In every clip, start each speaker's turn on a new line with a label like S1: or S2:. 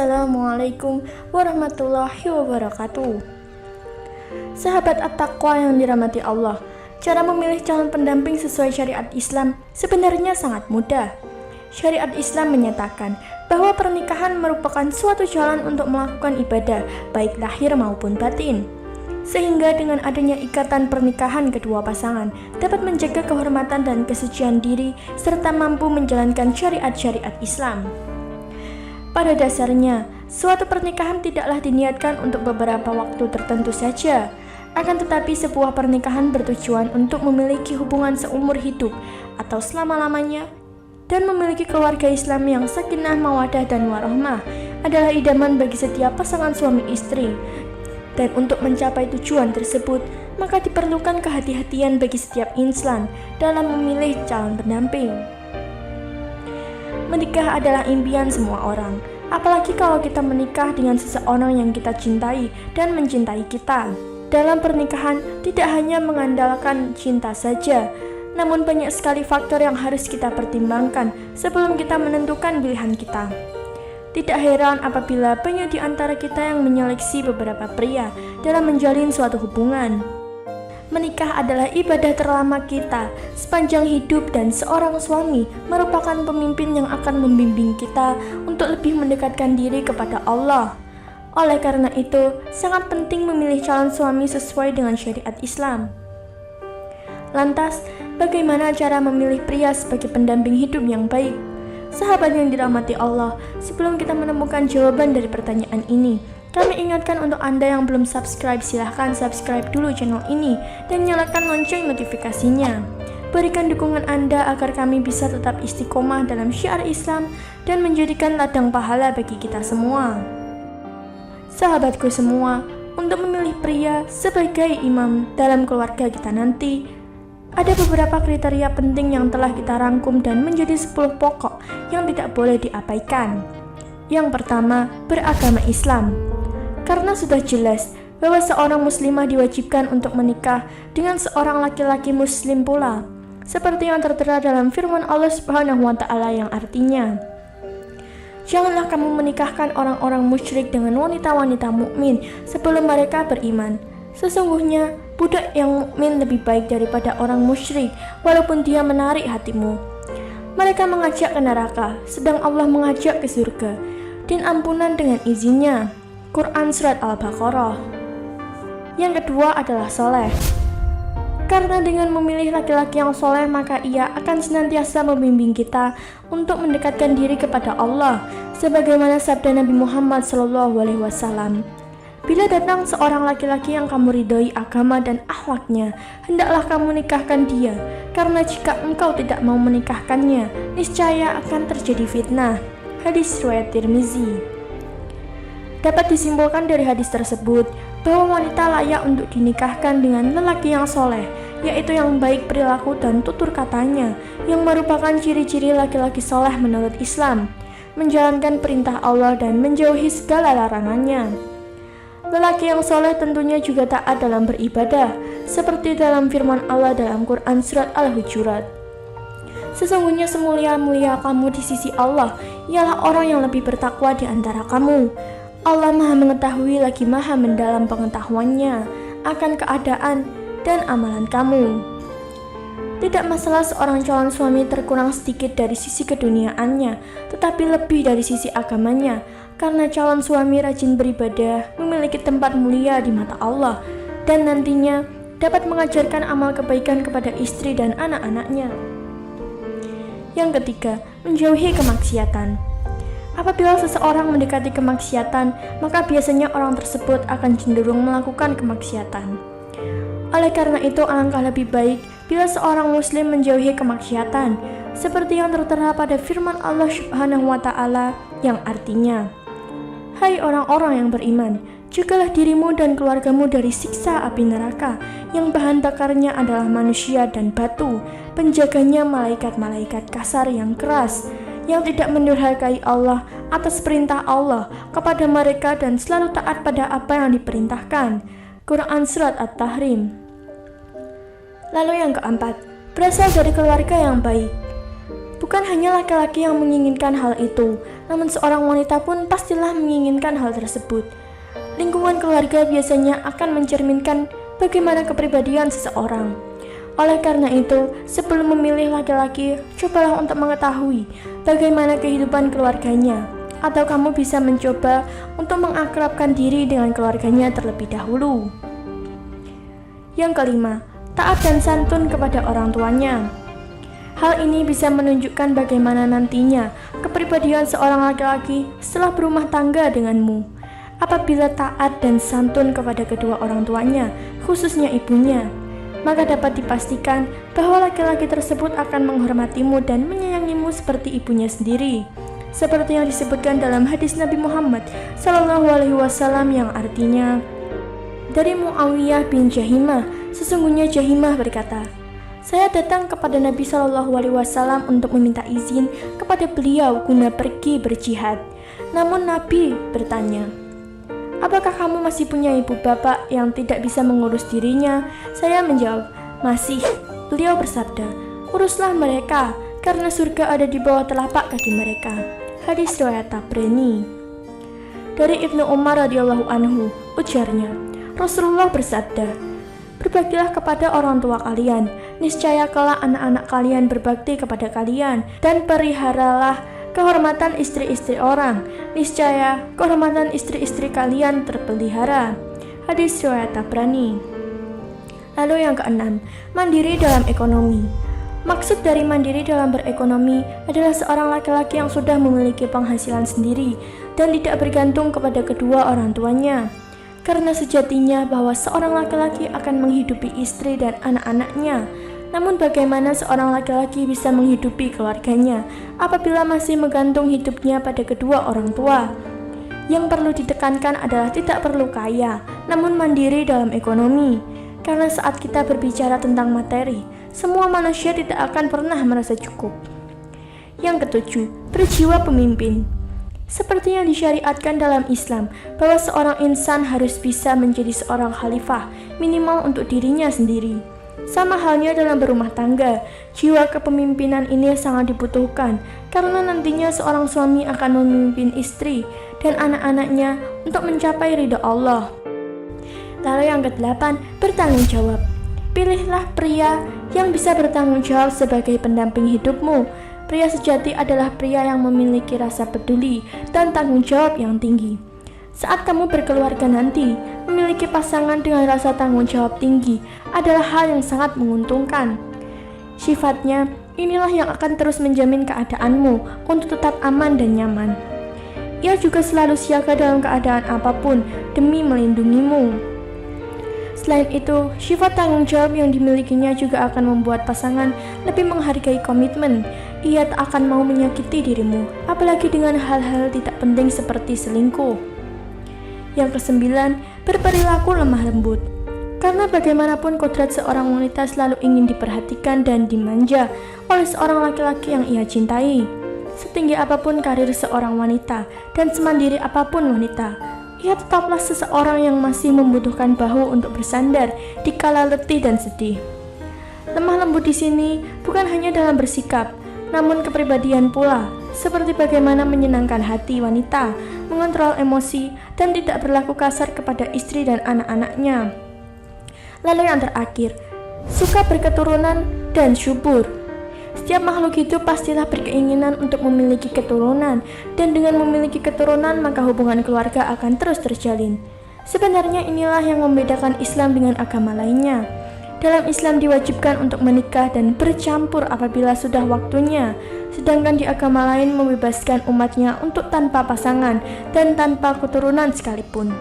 S1: Assalamualaikum warahmatullahi wabarakatuh. Sahabat At-Taqwa yang dirahmati Allah, cara memilih calon pendamping sesuai syariat Islam sebenarnya sangat mudah. Syariat Islam menyatakan bahwa pernikahan merupakan suatu jalan untuk melakukan ibadah, baik lahir maupun batin. Sehingga dengan adanya ikatan pernikahan kedua pasangan dapat menjaga kehormatan dan kesucian diri serta mampu menjalankan syariat-syariat Islam. Pada dasarnya, suatu pernikahan tidaklah diniatkan untuk beberapa waktu tertentu saja. Akan tetapi sebuah pernikahan bertujuan untuk memiliki hubungan seumur hidup atau selama-lamanya dan memiliki keluarga Islam yang sakinah, mawadah, dan warahmah adalah idaman bagi setiap pasangan suami istri. Dan untuk mencapai tujuan tersebut, maka diperlukan kehati-hatian bagi setiap insan dalam memilih calon pendamping. Menikah adalah impian semua orang, apalagi kalau kita menikah dengan seseorang yang kita cintai dan mencintai kita. Dalam pernikahan tidak hanya mengandalkan cinta saja, namun banyak sekali faktor yang harus kita pertimbangkan sebelum kita menentukan pilihan kita. Tidak heran apabila banyak di antara kita yang menyeleksi beberapa pria dalam menjalin suatu hubungan. Menikah adalah ibadah terlama kita sepanjang hidup dan seorang suami merupakan pemimpin yang akan membimbing kita untuk lebih mendekatkan diri kepada Allah. Oleh karena itu, sangat penting memilih calon suami sesuai dengan syariat Islam. Lantas, bagaimana cara memilih pria sebagai pendamping hidup yang baik? Sahabat yang dirahmati Allah, sebelum kita menemukan jawaban dari pertanyaan ini, kami ingatkan untuk Anda yang belum subscribe, silahkan subscribe dulu channel ini dan nyalakan lonceng notifikasinya. Berikan dukungan Anda agar kami bisa tetap istiqomah dalam syiar Islam dan menjadikan ladang pahala bagi kita semua. Sahabatku semua, untuk memilih pria sebagai imam dalam keluarga kita nanti, ada beberapa kriteria penting yang telah kita rangkum dan menjadi 10 pokok yang tidak boleh diabaikan. Yang pertama, beragama Islam. Karena sudah jelas bahwa seorang muslimah diwajibkan untuk menikah dengan seorang laki-laki muslim pula, seperti yang tertera dalam firman Allah Subhanahu wa Ta'ala yang artinya, janganlah kamu menikahkan orang-orang musyrik dengan wanita-wanita mukmin sebelum mereka beriman. Sesungguhnya budak yang mukmin lebih baik daripada orang musyrik, walaupun dia menarik hatimu. Mereka mengajak ke neraka, sedang Allah mengajak ke surga dan ampunan dengan izinnya. Quran Surat Al-Baqarah. Yang kedua adalah soleh. Karena dengan memilih laki-laki yang soleh, maka ia akan senantiasa membimbing kita untuk mendekatkan diri kepada Allah, sebagaimana sabda Nabi Muhammad SAW. Bila datang seorang laki-laki yang kamu ridhoi agama dan akhlaknya, hendaklah kamu nikahkan dia, karena jika engkau tidak mau menikahkannya, niscaya akan terjadi fitnah. Hadis riwayat Tirmizi. Dapat disimpulkan dari hadis tersebut bahwa wanita layak untuk dinikahkan dengan lelaki yang soleh, yaitu yang baik perilaku dan tutur katanya, yang merupakan ciri-ciri laki-laki soleh menurut Islam, menjalankan perintah Allah dan menjauhi segala larangannya. Lelaki yang soleh tentunya juga taat dalam beribadah, seperti dalam firman Allah dalam Quran Surat Al-Hujurat. Sesungguhnya semulia-mulia kamu di sisi Allah ialah orang yang lebih bertakwa di antara kamu. Allah Maha mengetahui lagi Maha mendalam pengetahuannya akan keadaan dan amalan kamu. Tidak masalah seorang calon suami terkurang sedikit dari sisi keduniaannya, tetapi lebih dari sisi agamanya, karena calon suami rajin beribadah, memiliki tempat mulia di mata Allah, dan nantinya dapat mengajarkan amal kebaikan kepada istri dan anak-anaknya. Yang ketiga, menjauhi kemaksiatan. Apabila seseorang mendekati kemaksiatan, maka biasanya orang tersebut akan cenderung melakukan kemaksiatan. Oleh karena itu, alangkah lebih baik bila seorang muslim menjauhi kemaksiatan, seperti yang tertera pada firman Allah Subhanahu wa Ta'ala yang artinya, hai orang-orang yang beriman, jagalah dirimu dan keluargamu dari siksa api neraka, yang bahan bakarnya adalah manusia dan batu, penjaganya malaikat-malaikat kasar yang keras, yang tidak mendurhakai Allah atas perintah Allah kepada mereka dan selalu taat pada apa yang diperintahkan. Quran Surat At-Tahrim. Lalu yang keempat, berasal dari keluarga yang baik. Bukan hanya laki-laki yang menginginkan hal itu, namun seorang wanita pun pastilah menginginkan hal tersebut. Lingkungan keluarga biasanya akan mencerminkan bagaimana kepribadian seseorang. Oleh karena itu, sebelum memilih laki-laki, cobalah untuk mengetahui bagaimana kehidupan keluarganya, atau kamu bisa mencoba untuk mengakrabkan diri dengan keluarganya terlebih dahulu. Yang kelima, taat dan santun kepada orang tuanya. Hal ini bisa menunjukkan bagaimana nantinya kepribadian seorang laki-laki setelah berumah tangga denganmu. Apabila taat dan santun kepada kedua orang tuanya, khususnya ibunya, maka dapat dipastikan bahwa laki-laki tersebut akan menghormatimu dan menyayangimu seperti ibunya sendiri. Seperti yang disebutkan dalam hadis Nabi Muhammad SAW yang artinya, dari Muawiyah bin Jahimah, sesungguhnya Jahimah berkata, saya datang kepada Nabi SAW untuk meminta izin kepada beliau guna pergi berjihad. Namun Nabi bertanya, apakah kamu masih punya ibu bapak yang tidak bisa mengurus dirinya? Saya menjawab, masih. Beliau bersabda, uruslah mereka, karena surga ada di bawah telapak kaki mereka. Hadis riwayat Tabrani. Dari Ibnu Umar radhiyallahu anhu, ujarnya, Rasulullah bersabda, berbaktilah kepada orang tua kalian, niscaya kelak anak-anak kalian berbakti kepada kalian, dan peliharalah kehormatan istri-istri orang, niscaya kehormatan istri-istri kalian terpelihara. Hadis riwayat Tabrani. Lalu yang keenam, mandiri dalam ekonomi. Maksud dari mandiri dalam berekonomi adalah seorang laki-laki yang sudah memiliki penghasilan sendiri dan tidak bergantung kepada kedua orang tuanya. Karena sejatinya bahwa seorang laki-laki akan menghidupi istri dan anak-anaknya. Namun bagaimana seorang laki-laki bisa menghidupi keluarganya apabila masih menggantung hidupnya pada kedua orang tua? Yang perlu ditekankan adalah tidak perlu kaya, namun mandiri dalam ekonomi. Karena saat kita berbicara tentang materi, semua manusia tidak akan pernah merasa cukup. Yang ketujuh, berjiwa pemimpin. Seperti yang disyariatkan dalam Islam, bahwa seorang insan harus bisa menjadi seorang khalifah, minimal untuk dirinya sendiri. Sama halnya dalam berumah tangga, jiwa kepemimpinan ini sangat dibutuhkan karena nantinya seorang suami akan memimpin istri dan anak-anaknya untuk mencapai ridha Allah. Lalu yang kedelapan, bertanggung jawab. Pilihlah pria yang bisa bertanggung jawab sebagai pendamping hidupmu. Pria sejati adalah pria yang memiliki rasa peduli dan tanggung jawab yang tinggi. Saat kamu berkeluarga nanti, memiliki pasangan dengan rasa tanggung jawab tinggi adalah hal yang sangat menguntungkan. Sifatnya, inilah yang akan terus menjamin keadaanmu untuk tetap aman dan nyaman. Ia juga selalu siaga dalam keadaan apapun demi melindungimu. Selain itu, sifat tanggung jawab yang dimilikinya juga akan membuat pasangan lebih menghargai komitmen. Ia tak akan mau menyakiti dirimu, apalagi dengan hal-hal tidak penting seperti selingkuh. Yang kesembilan, berperilaku lemah lembut. Karena bagaimanapun kodrat seorang wanita selalu ingin diperhatikan dan dimanja oleh seorang laki-laki yang ia cintai. Setinggi apapun karir seorang wanita dan semandiri apapun wanita, ia tetaplah seseorang yang masih membutuhkan bahu untuk bersandar di kala letih dan sedih. Lemah lembut di sini bukan hanya dalam bersikap, namun kepribadian pula, seperti bagaimana menyenangkan hati wanita, mengontrol emosi, dan tidak berlaku kasar kepada istri dan anak-anaknya. Lalu yang terakhir, suka berketurunan dan syubur. Setiap makhluk hidup pastilah berkeinginan untuk memiliki keturunan, dan dengan memiliki keturunan maka hubungan keluarga akan terus terjalin. Sebenarnya inilah yang membedakan Islam dengan agama lainnya. Dalam Islam diwajibkan untuk menikah dan bercampur apabila sudah waktunya, sedangkan di agama lain membebaskan umatnya untuk tanpa pasangan dan tanpa keturunan sekalipun.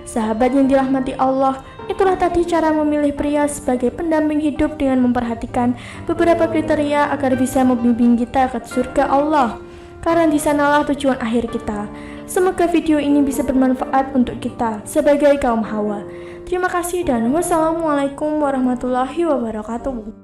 S1: Sahabat yang dirahmati Allah, itulah tadi cara memilih pria sebagai pendamping hidup dengan memperhatikan beberapa kriteria agar bisa membimbing kita ke surga Allah, karena di sanalah tujuan akhir kita. Semoga video ini bisa bermanfaat untuk kita sebagai kaum Hawa. Terima kasih dan wassalamualaikum warahmatullahi wabarakatuh.